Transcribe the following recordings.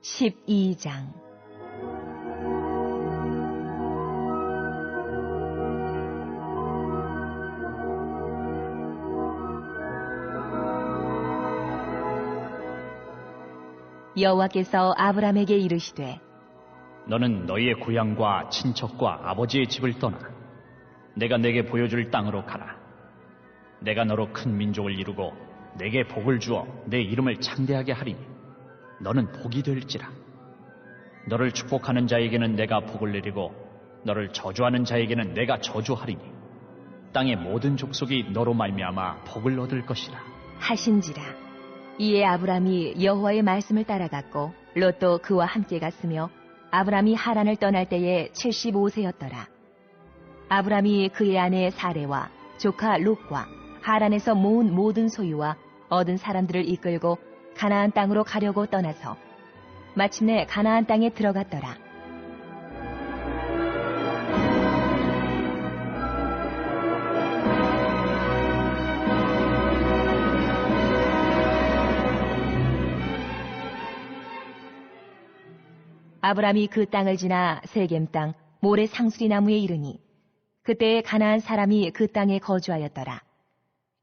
12장 여호와께서 아브람에게 이르시되 너는 너희의 고향과 친척과 아버지의 집을 떠나 내가 내게 보여줄 땅으로 가라. 내가 너로 큰 민족을 이루고 내게 복을 주어 내 이름을 창대하게 하리니 너는 복이 될지라. 너를 축복하는 자에게는 내가 복을 내리고 너를 저주하는 자에게는 내가 저주하리니 땅의 모든 족속이 너로 말미암아 복을 얻을 것이라 하신지라. 이에 아브람이 여호와의 말씀을 따라갔고 롯도 그와 함께 갔으며 아브람이 하란을 떠날 때에 75세였더라. 아브람이 그의 아내 사레와 조카 롯과 하란에서 모은 모든 소유와 얻은 사람들을 이끌고 가나안 땅으로 가려고 떠나서 마침내 가나안 땅에 들어갔더라. 아브람이 그 땅을 지나 세겜 땅 모레 상수리 나무에 이르니 그때에 가나안 사람이 그 땅에 거주하였더라.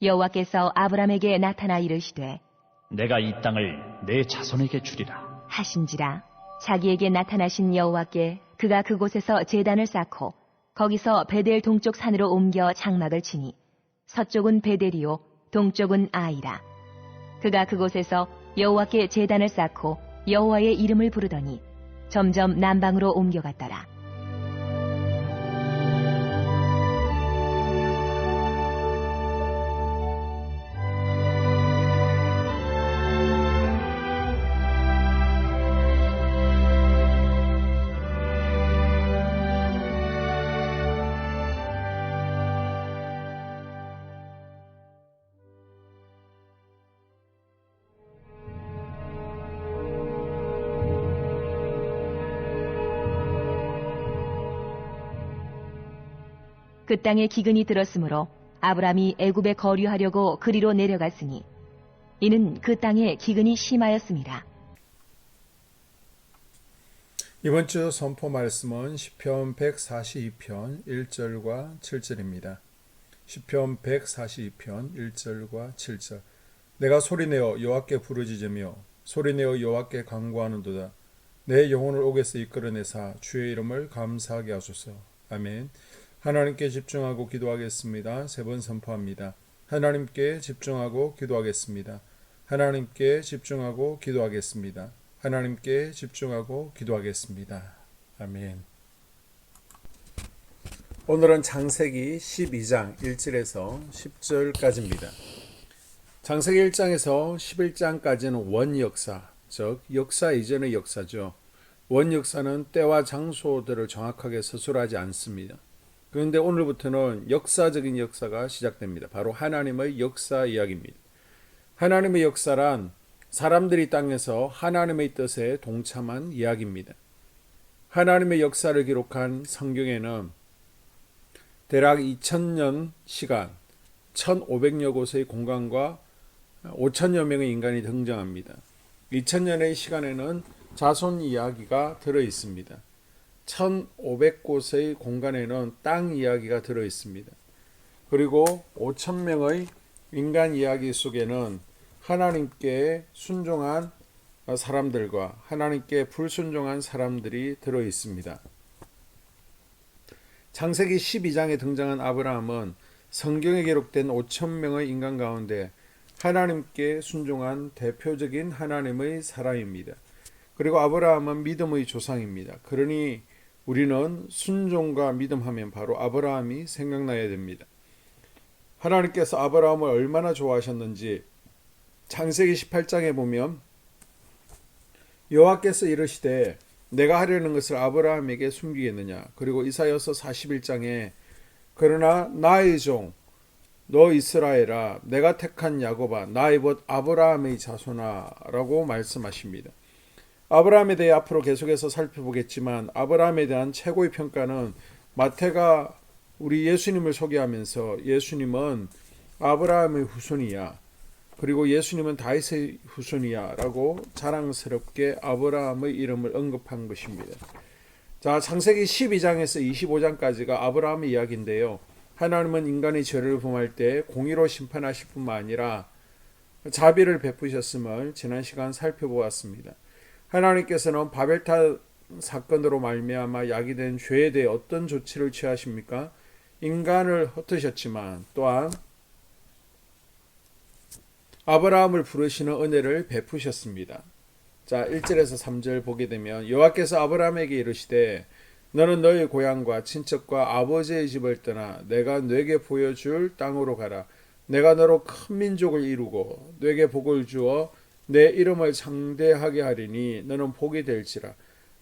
여호와께서 아브람에게 나타나 이르시되 내가 이 땅을 내 자손에게 주리라 하신지라. 자기에게 나타나신 여호와께 그가 그곳에서 제단을 쌓고 거기서 베델 동쪽 산으로 옮겨 장막을 치니 서쪽은 베델이요 동쪽은 아이라. 그가 그곳에서 여호와께 제단을 쌓고 여호와의 이름을 부르더니 점점 남방으로 옮겨갔더라. 그 땅에 기근이 들었으므로 아브람이 애굽에 거류하려고 그리로 내려갔으니 이는 그 땅에 기근이 심하였습니다. 이번 주 선포 말씀은 시편 142편 1절과 7절입니다. 시편 142편 1절과 7절. 내가 소리내어 여호와께 부르짖으며 소리내어 여호와께 간구하는도다. 내 영혼을 옥에서 이끌어내사 주의 이름을 감사하게 하소서. 아멘. 하나님께 집중하고 기도하겠습니다. 세 번 선포합니다. 하나님께 집중하고 기도하겠습니다. 하나님께 집중하고 기도하겠습니다. 하나님께 집중하고 기도하겠습니다. 아멘. 오늘은 창세기 12장 1절에서 10절까지입니다. 창세기 1장에서 11장까지는 원역사, 즉 역사 이전의 역사죠. 원역사는 때와 장소들을 정확하게 서술하지 않습니다. 그런데 오늘부터는 역사적인 역사가 시작됩니다. 바로 하나님의 역사 이야기입니다. 하나님의 역사란 사람들이 땅에서 하나님의 뜻에 동참한 이야기입니다. 하나님의 역사를 기록한 성경에는 대략 2000년 시간, 1500여 곳의 공간과 5000여 명의 인간이 등장합니다. 2000년의 시간에는 자손 이야기가 들어있습니다. 1500곳의 공간에는 땅 이야기가 들어있습니다. 그리고 5000명의 인간 이야기 속에는 하나님께 순종한 사람들과 하나님께 불순종한 사람들이 들어있습니다. 창세기 12장에 등장한 아브라함은 성경에 기록된 5000명의 인간 가운데 하나님께 순종한 대표적인 하나님의 사람입니다. 그리고 아브라함은 믿음의 조상입니다. 그러니 우리는 순종과 믿음하면 바로 아브라함이 생각나야 됩니다. 하나님께서 아브라함을 얼마나 좋아하셨는지 창세기 18장에 보면 여호와께서 이르시되 내가 하려는 것을 아브라함에게 숨기겠느냐. 그리고 이사야서 41장에 그러나 나의 종 너 이스라엘아 내가 택한 야곱아 나의 벗 아브라함의 자손아 라고 말씀하십니다. 아브라함에 대해 앞으로 계속해서 살펴보겠지만 아브라함에 대한 최고의 평가는 마태가 우리 예수님을 소개하면서 예수님은 아브라함의 후손이야. 그리고 예수님은 다윗의 후손이야 라고 자랑스럽게 아브라함의 이름을 언급한 것입니다. 자, 창세기 12장에서 25장까지가 아브라함의 이야기인데요. 하나님은 인간의 죄를 범할 때 공의로 심판하실 뿐만 아니라 자비를 베푸셨음을 지난 시간 살펴보았습니다. 하나님께서는 바벨탑 사건으로 말미암아 야기된 죄에 대해 어떤 조치를 취하십니까? 인간을 흩으셨지만 또한 아브라함을 부르시는 은혜를 베푸셨습니다. 자, 1절에서 3절 보게 되면 여호와께서 아브라함에게 이르시되 너는 너의 고향과 친척과 아버지의 집을 떠나 내가 네게 보여줄 땅으로 가라. 내가 너로 큰 민족을 이루고 네게 복을 주어 내 이름을 창대하게 하리니 너는 복이 될지라.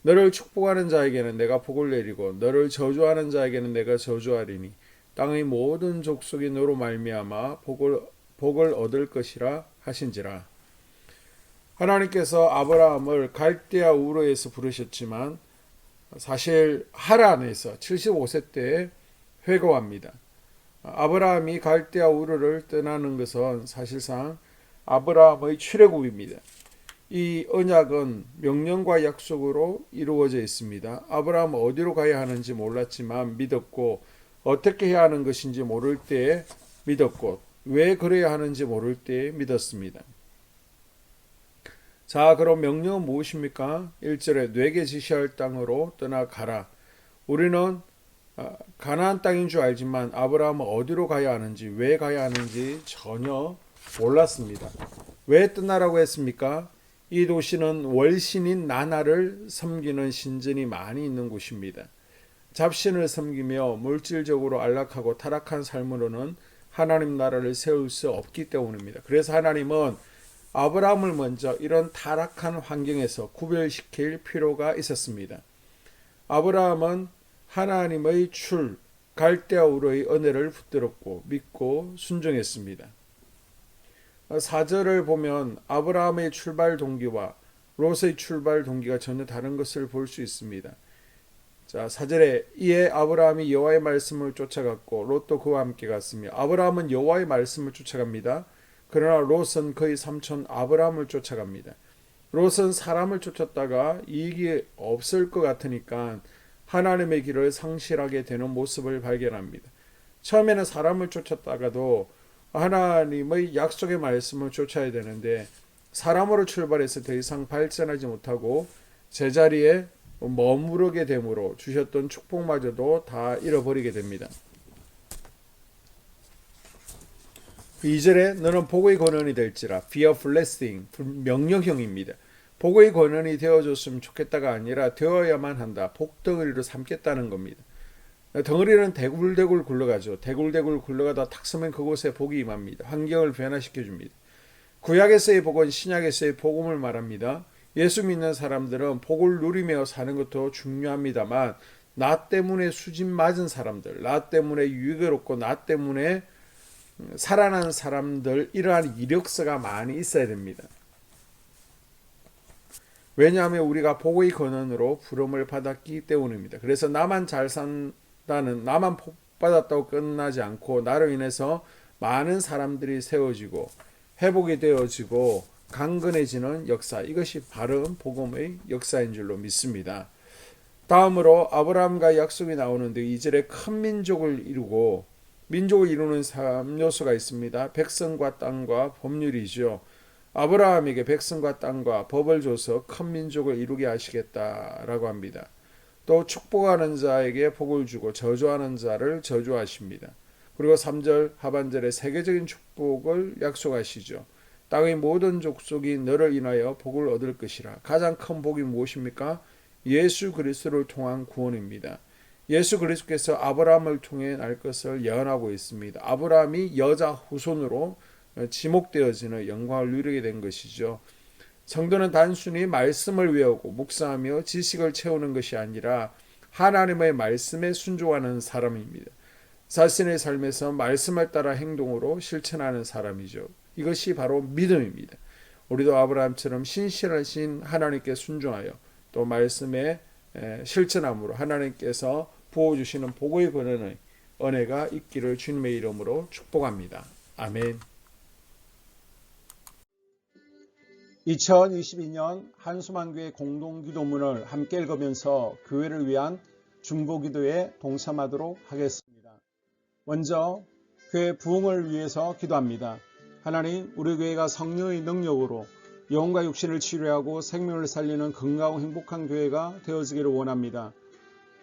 너를 축복하는 자에게는 내가 복을 내리고 너를 저주하는 자에게는 내가 저주하리니 땅의 모든 족속이 너로 말미암아 복을 얻을 것이라 하신지라. 하나님께서 아브라함을 갈대아 우르에서 부르셨지만 사실 하란에서 75세 때에 회고합니다. 아브라함이 갈대아 우르를 떠나는 것은 사실상 아브라함의 출애굽입니다. 이 언약은 명령과 약속으로 이루어져 있습니다. 아브라함은 어디로 가야 하는지 몰랐지만 믿었고 어떻게 해야 하는 것인지 모를 때에 믿었고 왜 그래야 하는지 모를 때에 믿었습니다. 자, 그럼 명령은 무엇입니까? 1절에 네게 지시할 땅으로 떠나가라. 우리는 가나안 땅인 줄 알지만 아브라함은 어디로 가야 하는지 왜 가야 하는지 전혀 몰랐습니다. 왜 떠나라고 했습니까? 이 도시는 월신인 나나를 섬기는 신전이 많이 있는 곳입니다. 잡신을 섬기며 물질적으로 안락하고 타락한 삶으로는 하나님 나라를 세울 수 없기 때문입니다. 그래서 하나님은 아브라함을 먼저 이런 타락한 환경에서 구별시킬 필요가 있었습니다. 아브라함은 하나님의 갈대아 우르의 은혜를 붙들었고 믿고 순종했습니다. 4절을 보면 아브라함의 출발 동기와 롯의 출발 동기가 전혀 다른 것을 볼 수 있습니다. 자, 4절에 이에 아브라함이 여호와의 말씀을 쫓아갔고 롯도 그와 함께 갔으며 아브라함은 여호와의 말씀을 쫓아갑니다. 그러나 롯은 그의 삼촌 아브라함을 쫓아갑니다. 롯은 사람을 쫓았다가 이익이 없을 것 같으니까 하나님의 길을 상실하게 되는 모습을 발견합니다. 처음에는 사람을 쫓았다가도 하나님의 약속의 말씀을 쫓아야 되는데 사람으로 출발해서 더 이상 발전하지 못하고 제자리에 머무르게 되므로 주셨던 축복마저도 다 잃어버리게 됩니다. 2절에 너는 복의 권원이 될지라 fear of blessing 명령형입니다. 복의 권원이 되어줬으면 좋겠다가 아니라 되어야만 한다. 복덩어리로 삼겠다는 겁니다. 덩어리는 대굴대굴 굴러가죠. 대굴대굴 굴러가다 탁 서면 그곳에 복이 임합니다. 환경을 변화시켜줍니다. 구약에서의 복은 신약에서의 복음을 말합니다. 예수 믿는 사람들은 복을 누리며 사는 것도 중요합니다만 나 때문에 수집 맞은 사람들, 나 때문에 유익을 얻고 나 때문에 살아난 사람들 이러한 이력서가 많이 있어야 됩니다. 왜냐하면 우리가 복의 권원으로 부름을 받았기 때문입니다. 그래서 나만 잘 산다는 나만 복 받았다고 끝나지 않고 나로 인해서 많은 사람들이 세워지고 회복이 되어지고 강건해지는 역사, 이것이 바른 복음의 역사인 줄로 믿습니다. 다음으로 아브라함과 약속이 나오는데 2절에 큰 민족을 이루고 민족을 이루는 3요소가 있습니다. 백성과 땅과 법률이죠. 아브라함에게 백성과 땅과 법을 줘서 큰 민족을 이루게 하시겠다라고 합니다. 또 축복하는 자에게 복을 주고 저주하는 자를 저주하십니다. 그리고 3절 하반절에 세계적인 축복을 약속하시죠. 땅의 모든 족속이 너를 인하여 복을 얻을 것이라. 가장 큰 복이 무엇입니까? 예수 그리스도를 통한 구원입니다. 예수 그리스도께서 아브라함을 통해 날 것을 예언하고 있습니다. 아브라함이 여자 후손으로 지목되어지는 영광을 누리게 된 것이죠. 성도는 단순히 말씀을 외우고 묵상하며 지식을 채우는 것이 아니라 하나님의 말씀에 순종하는 사람입니다. 자신의 삶에서 말씀을 따라 행동으로 실천하는 사람이죠. 이것이 바로 믿음입니다. 우리도 아브라함처럼 신실하신 하나님께 순종하여 또 말씀에 실천함으로 하나님께서 부어주시는 복의 권한의 은혜가 있기를 주님의 이름으로 축복합니다. 아멘. 2022년 한수만교회 공동기도문을 함께 읽으면서 교회를 위한 중보기도에 동참하도록 하겠습니다. 먼저 교회 부흥을 위해서 기도합니다. 하나님, 우리 교회가 성령의 능력으로 영과 육신을 치료하고 생명을 살리는 건강하고 행복한 교회가 되어지기를 원합니다.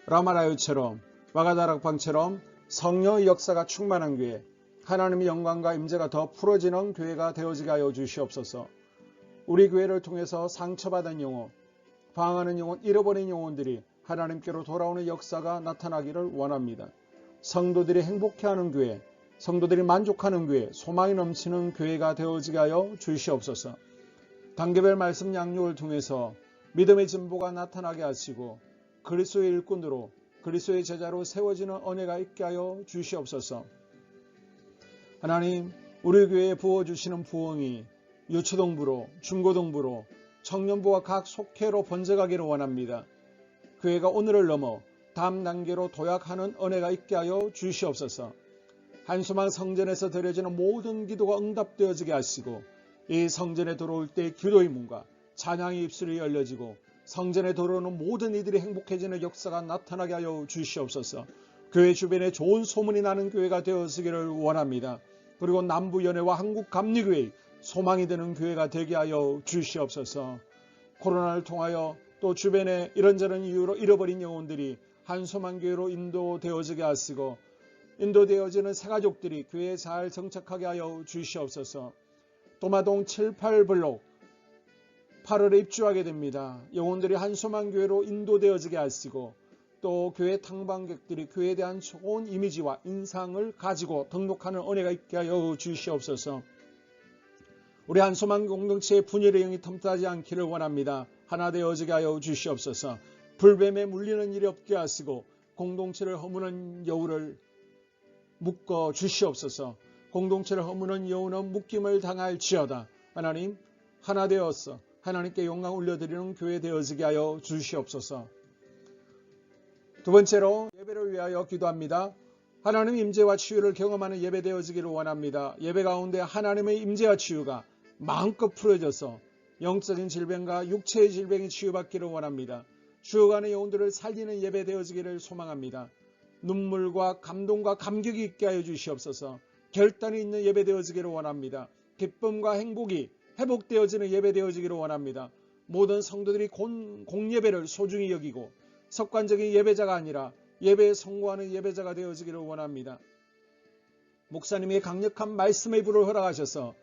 라마라요처럼 와가다락방처럼 성령의 역사가 충만한 교회, 하나님의 영광과 임재가 더 풀어지는 교회가 되어지게 하여 주시옵소서. 우리 교회를 통해서 상처받은 영혼, 방황하는 영혼, 잃어버린 영혼들이 하나님께로 돌아오는 역사가 나타나기를 원합니다. 성도들이 행복해하는 교회, 성도들이 만족하는 교회, 소망이 넘치는 교회가 되어지게 하여 주시옵소서. 단계별 말씀 양육을 통해서 믿음의 진보가 나타나게 하시고 그리스도의 일꾼으로 그리스도의 제자로 세워지는 은혜가 있게 하여 주시옵소서. 하나님, 우리 교회에 부어주시는 부흥이 유초동부로, 중고동부로, 청년부와 각 속회로 번져가기를 원합니다. 교회가 오늘을 넘어 다음 단계로 도약하는 은혜가 있게 하여 주시옵소서. 한수만 성전에서 드려지는 모든 기도가 응답되어지게 하시고 이 성전에 들어올 때 기도의 문과 찬양의 입술이 열려지고 성전에 들어오는 모든 이들이 행복해지는 역사가 나타나게 하여 주시옵소서. 교회 주변에 좋은 소문이 나는 교회가 되어지기를 원합니다. 그리고 남부연회와 한국감리교회 소망이 되는 교회가 되게 하여 주시옵소서. 코로나를 통하여 또 주변에 이런저런 이유로 잃어버린 영혼들이 한소만교회로 인도되어지게 하시고 인도되어지는 새가족들이 교회에 잘 정착하게 하여 주시옵소서. 도마동 7, 8블록 8월에 입주하게 됩니다. 영혼들이 한소만교회로 인도되어지게 하시고 또 교회 탕방객들이 교회에 대한 좋은 이미지와 인상을 가지고 등록하는 은혜가 있게 하여 주시옵소서. 우리 한소만 공동체의 분열의 영이 틈타지 않기를 원합니다. 하나 되어지게 하여 주시옵소서. 불뱀에 물리는 일이 없게 하시고 공동체를 허무는 여우를 묶어 주시옵소서. 공동체를 허무는 여우는 묶임을 당할지어다. 하나님, 하나 되어서 하나님께 영광 올려드리는 교회 되어지게 하여 주시옵소서. 두 번째로 예배를 위하여 기도합니다. 하나님 임재와 치유를 경험하는 예배 되어지기를 원합니다. 예배 가운데 하나님의 임재와 치유가 마음껏 풀어져서 영적인 질병과 육체의 질병이 치유받기를 원합니다. 죽어가는 영혼들을 살리는 예배 되어지기를 소망합니다. 눈물과 감동과 감격이 있게 하여 주시옵소서. 결단이 있는 예배 되어지기를 원합니다. 기쁨과 행복이 회복되어지는 예배 되어지기를 원합니다. 모든 성도들이 공예배를 소중히 여기고 습관적인 예배자가 아니라 예배에 성공하는 예배자가 되어지기를 원합니다. 목사님의 강력한 말씀의 불을 허락하셔서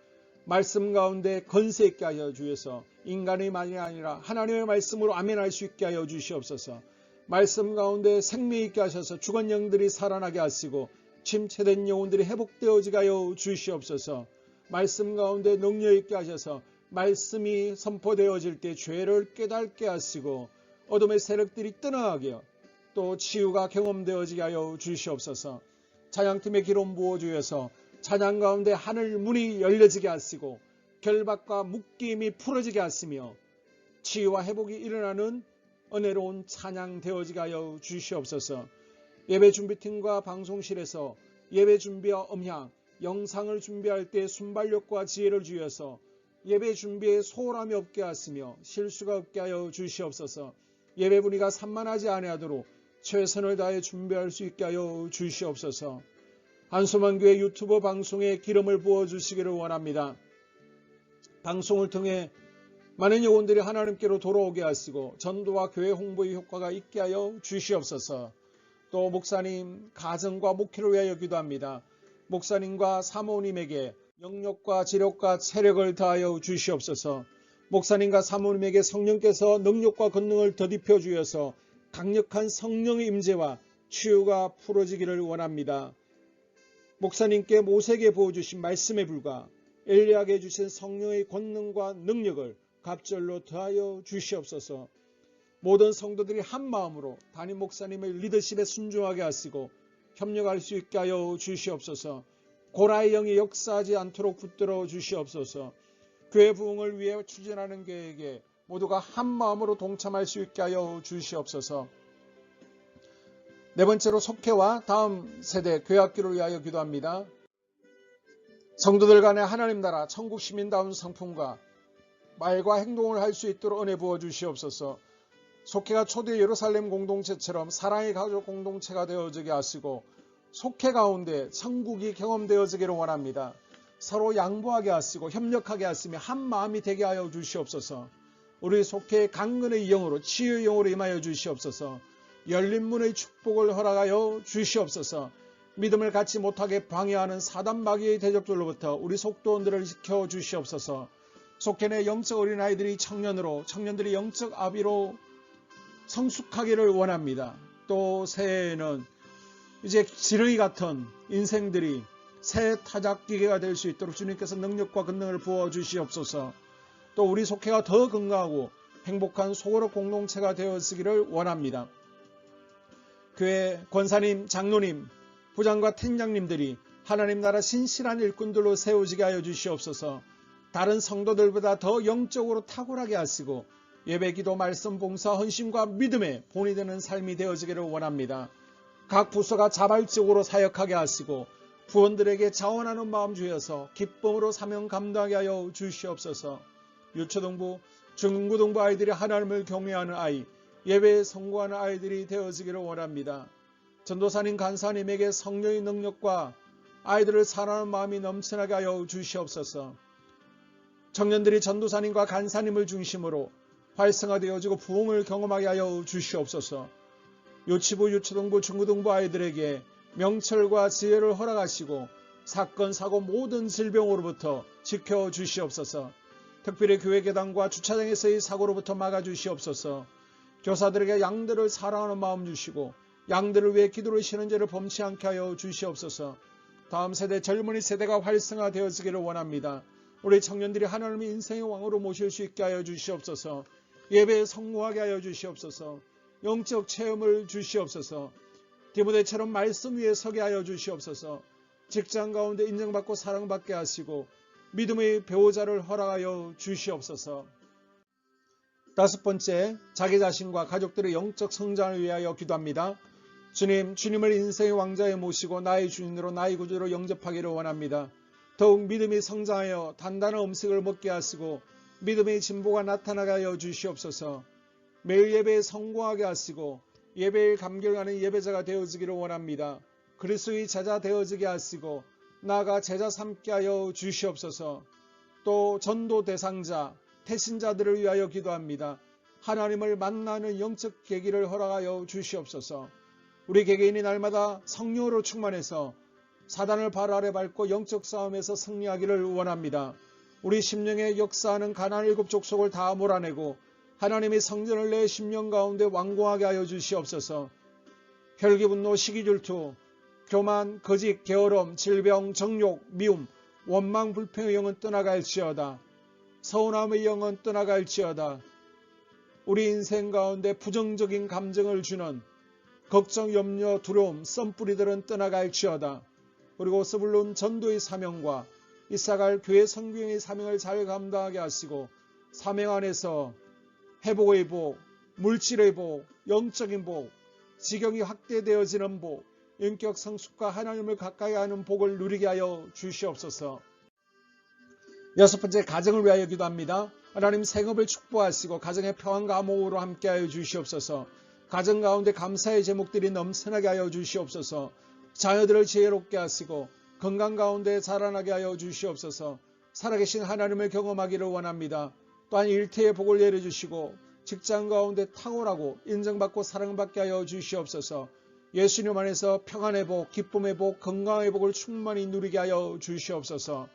말씀 가운데 건세 있게 하여 주셔서 인간의 말이 아니라 하나님의 말씀으로 아멘할 수 있게 하여 주시옵소서. 말씀 가운데 생명 있게 하셔서 죽은 영들이 살아나게 하시고 침체된 영혼들이 회복되어지게 하여 주시옵소서. 말씀 가운데 능력 있게 하셔서 말씀이 선포되어질 때 죄를 깨닫게 하시고 어둠의 세력들이 떠나가게 또 치유가 경험되어지게 하여 주시옵소서. 찬양팀의 기름 부어주셔서 찬양 가운데 하늘 문이 열려지게 하시고 결박과 묶임이 풀어지게 하시며 치유와 회복이 일어나는 은혜로운 찬양 되어지게 하여 주시옵소서. 예배 준비팀과 방송실에서 예배 준비와 음향, 영상을 준비할 때 순발력과 지혜를 주셔서 예배 준비에 소홀함이 없게 하시며 실수가 없게 하여 주시옵소서. 예배 분위기가 산만하지 아니하도록 최선을 다해 준비할 수 있게 하여 주시옵소서. 한소만교회 유튜브 방송에 기름을 부어주시기를 원합니다. 방송을 통해 많은 영혼들이 하나님께로 돌아오게 하시고 전도와 교회 홍보의 효과가 있게 하여 주시옵소서. 또 목사님 가정과 목회를 위하여 기도합니다. 목사님과 사모님에게 영력과 지력과 체력을 다하여 주시옵소서. 목사님과 사모님에게 성령께서 능력과 권능을 더딥혀 주셔서 강력한 성령의 임재와 치유가 풀어지기를 원합니다. 목사님께 모세에게 부어주신 말씀의 불과 엘리야에게 주신 성령의 권능과 능력을 갑절로 더하여 주시옵소서. 모든 성도들이 한 마음으로 담임 목사님의 리더십에 순종하게 하시고 협력할 수 있게 하여 주시옵소서. 고라의 영이 역사하지 않도록 붙들어 주시옵소서. 교회 부흥을 위해 추진하는 교회에게 모두가 한 마음으로 동참할 수 있게 하여 주시옵소서. 네 번째로 속회와 다음 세대 교회학교를 위하여 기도합니다. 성도들 간의 하나님 나라 천국 시민다운 성품과 말과 행동을 할 수 있도록 은혜 부어 주시옵소서. 속회가 초대 예루살렘 공동체처럼 사랑의 가족 공동체가 되어지게 하시고 속회 가운데 천국이 경험되어지기를 원합니다. 서로 양보하게 하시고 협력하게 하시며 한 마음이 되게 하여 주시옵소서. 우리 속회의 강건의 영으로 치유의 영으로 임하여 주시옵소서. 열린 문의 축복을 허락하여 주시옵소서. 믿음을 갖지 못하게 방해하는 사단 마귀의 대적들로부터 우리 속도원들을 지켜 주시옵소서. 속회 내 영적 어린아이들이 청년들이 영적 아비로 성숙하기를 원합니다. 또 새해에는 이제 지렁이 같은 인생들이 새 타작기계가 될 수 있도록 주님께서 능력과 권능을 부어 주시옵소서. 또 우리 속회가 더 건강하고 행복한 소그룹 공동체가 되어지기를 원합니다. 교회 권사님, 장로님, 부장과 팀장님들이 하나님 나라 신실한 일꾼들로 세워지게 하여 주시옵소서. 다른 성도들보다 더 영적으로 탁월하게 하시고 예배, 기도, 말씀, 봉사, 헌신과 믿음에 본이 되는 삶이 되어지기를 원합니다. 각 부서가 자발적으로 사역하게 하시고 부원들에게 자원하는 마음 주여서 기쁨으로 사명 감당하게 하여 주시옵소서. 유초등부, 중고등부 아이들이 하나님을 경외하는 아이, 예배에 성공하는 아이들이 되어지기를 원합니다. 전도사님, 간사님에게 성령의 능력과 아이들을 사랑하는 마음이 넘쳐나게 하여 주시옵소서. 청년들이 전도사님과 간사님을 중심으로 활성화되어지고 부흥을 경험하게 하여 주시옵소서. 유치부, 유초등부, 중고등부 아이들에게 명철과 지혜를 허락하시고 사건, 사고, 모든 질병으로부터 지켜주시옵소서. 특별히 교회 계단과 주차장에서의 사고로부터 막아주시옵소서. 교사들에게 양들을 사랑하는 마음 주시고 양들을 위해 기도를 쉬는 죄를 범치 않게 하여 주시옵소서. 다음 세대, 젊은이 세대가 활성화되어지기를 원합니다. 우리 청년들이 하나님의 인생의 왕으로 모실 수 있게 하여 주시옵소서. 예배에 성공하게 하여 주시옵소서. 영적 체험을 주시옵소서. 디모데처럼 말씀 위에 서게 하여 주시옵소서. 직장 가운데 인정받고 사랑받게 하시고 믿음의 배우자를 허락하여 주시옵소서. 다섯 번째, 자기 자신과 가족들의 영적 성장을 위하여 기도합니다. 주님을 인생의 왕자에 모시고 나의 주인으로 나의 구주로 영접하기를 원합니다. 더욱 믿음이 성장하여 단단한 음식을 먹게 하시고 믿음의 진보가 나타나게 하여 주시옵소서. 매일 예배에 성공하게 하시고 예배에 감격하는 예배자가 되어지기를 원합니다. 그리스도의 제자 되어지게 하시고 나아가 제자 삼게 하여 주시옵소서. 또 전도 대상자, 태신자들을 위하여 기도합니다. 하나님을 만나는 영적 계기를 허락하여 주시옵소서. 우리 개개인이 날마다 성령으로 충만해서 사단을 발 아래 밟고 영적 싸움에서 승리하기를 원합니다. 우리 심령에 역사하는 가나안 7 족속을 다 몰아내고 하나님의 성전을 내 심령 가운데 완공하게 하여 주시옵소서. 혈기, 분노, 시기, 질투, 교만, 거짓, 게으름, 질병, 정욕, 미움, 원망, 불평의 영은 떠나갈지어다. 서운함의 영은 떠나갈지어다. 우리 인생 가운데 부정적인 감정을 주는 걱정, 염려, 두려움, 썸뿌리들은 떠나갈지어다. 그리고 스불론 전도의 사명과 이사갈 교회 성경의 사명을 잘 감당하게 하시고 사명 안에서 회복의 복, 물질의 복, 영적인 복, 지경이 확대되어지는 복, 인격 성숙과 하나님을 가까이 하는 복을 누리게 하여 주시옵소서. 여섯 번째, 가정을 위하여 기도합니다. 하나님 생업을 축복하시고 가정의 평안과 암호로 함께하여 주시옵소서. 가정 가운데 감사의 제목들이 넘쳐나게 하여 주시옵소서. 자녀들을 지혜롭게 하시고 건강 가운데 자라나게 하여 주시옵소서. 살아계신 하나님을 경험하기를 원합니다. 또한 일태의 복을 내려주시고 직장 가운데 탁월하고 인정받고 사랑받게 하여 주시옵소서. 예수님 안에서 평안의 복, 기쁨의 복, 건강의 복을 충만히 누리게 하여 주시옵소서.